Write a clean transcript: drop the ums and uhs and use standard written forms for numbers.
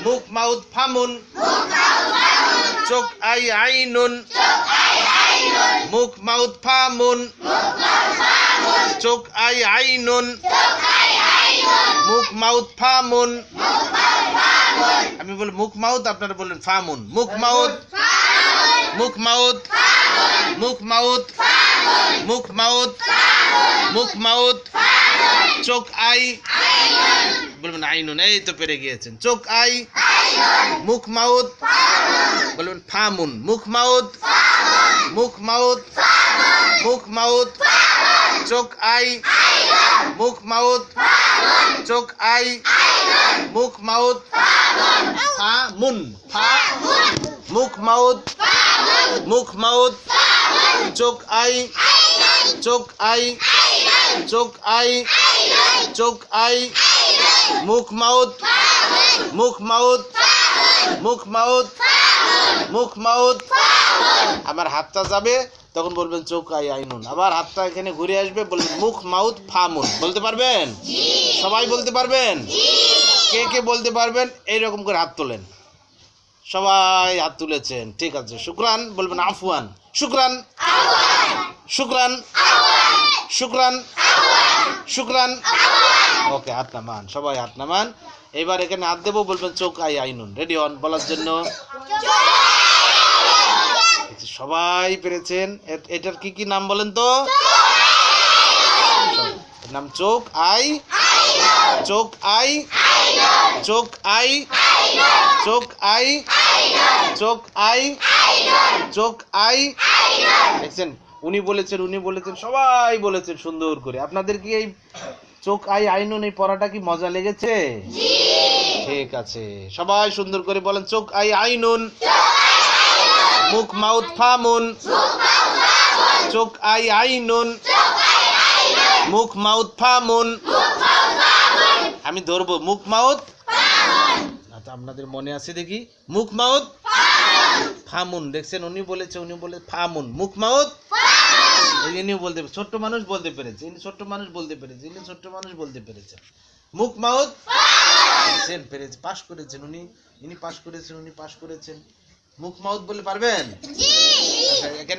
মুখ মাউথ ফামুন চোখ আই আইনুন মুখ মাউথ ফামুন চোখ আই আইনুন মুখ মাউথ ফামুন আমি বলি মুখ মাউথ আপনারা বললেন ফামুন মুখ মাউথ মুখ মাউথ মুখ মাউথ মুখ মাউথ মুখ মাউথ চোখ আই বলবেন আইনুন এই তো পেরে গিয়েছেন চোখ আই মুখ মাউথ বলবেন ফামুন মুখ মাউথ মুখ মাউথ মুখ মাউথ চোখ আই মুখ মাউথ চোখ আই মুখ মাউথ ফামুন ফা মুখ মাউথ মুখ মাউথ চোখ আই চোখ আই চোখ আই চোখ আই মুখ মাউথ মুখ মাউথ মুখ মাউথ মুখ মাউথ আমার হাতটা যাবে তখন বলবেন চোখ আই আইনুন আবার হাতটা এখানে ঘুরে আসবে বলবেন মুখ মাউথ ফামুন বলতে পারবেন সবাই বলতে পারবেন কে কে বলতে পারবেন এইরকম করে হাত তোলেন সবাই হাত তুলেছেন ঠিক আছে শুকরান বলবেন আফওয়ান শুকরান শুকরান শুকরান শুকরান ওকে হাত নামান সবাই হাত নামান এবার এখানে হাত দেবো বলবেন চোখ আই আইনুন রেডি হন বলার জন্য সবাই পেরেছেন এটার কি কি নাম বলেন তো নাম চোখ আই চোখ আই চোখ আই চোখ আই চোখ আই চোখ আই দেখছেন উনি বলেছেন সবাই বলেছেন সুন্দর করে আপনাদের কি এই চোখ আই আইনুন এই পড়াটা কি মজা লেগেছে ঠিক আছে সবাই সুন্দর করে বলেন চোখ আই আইনুন মুখ মাউথ ফামুন চোখ আই আইনুন মুখ মাউথ ফামুন আমি ধরবো মুখ মাউথ আচ্ছা আপনাদের মনে আছে দেখি মুখ মাউথ ফামুন দেখছেন উনি বলে ফামুন মুখ মাউথ ইনি বলতে ছোট্ট মানুষ বলতে পেরেছে ইনি ছোট্ট মানুষ বলতে পেরেছে ইনি ছোট্ট মানুষ বলতে পেরেছে মুখ মাউথ পেরেছে পাস করেছেন ইনি পাস করেছেন উনি পাস করেছেন মুখ মাউথ বলে পারবেন জি আচ্ছা এখানে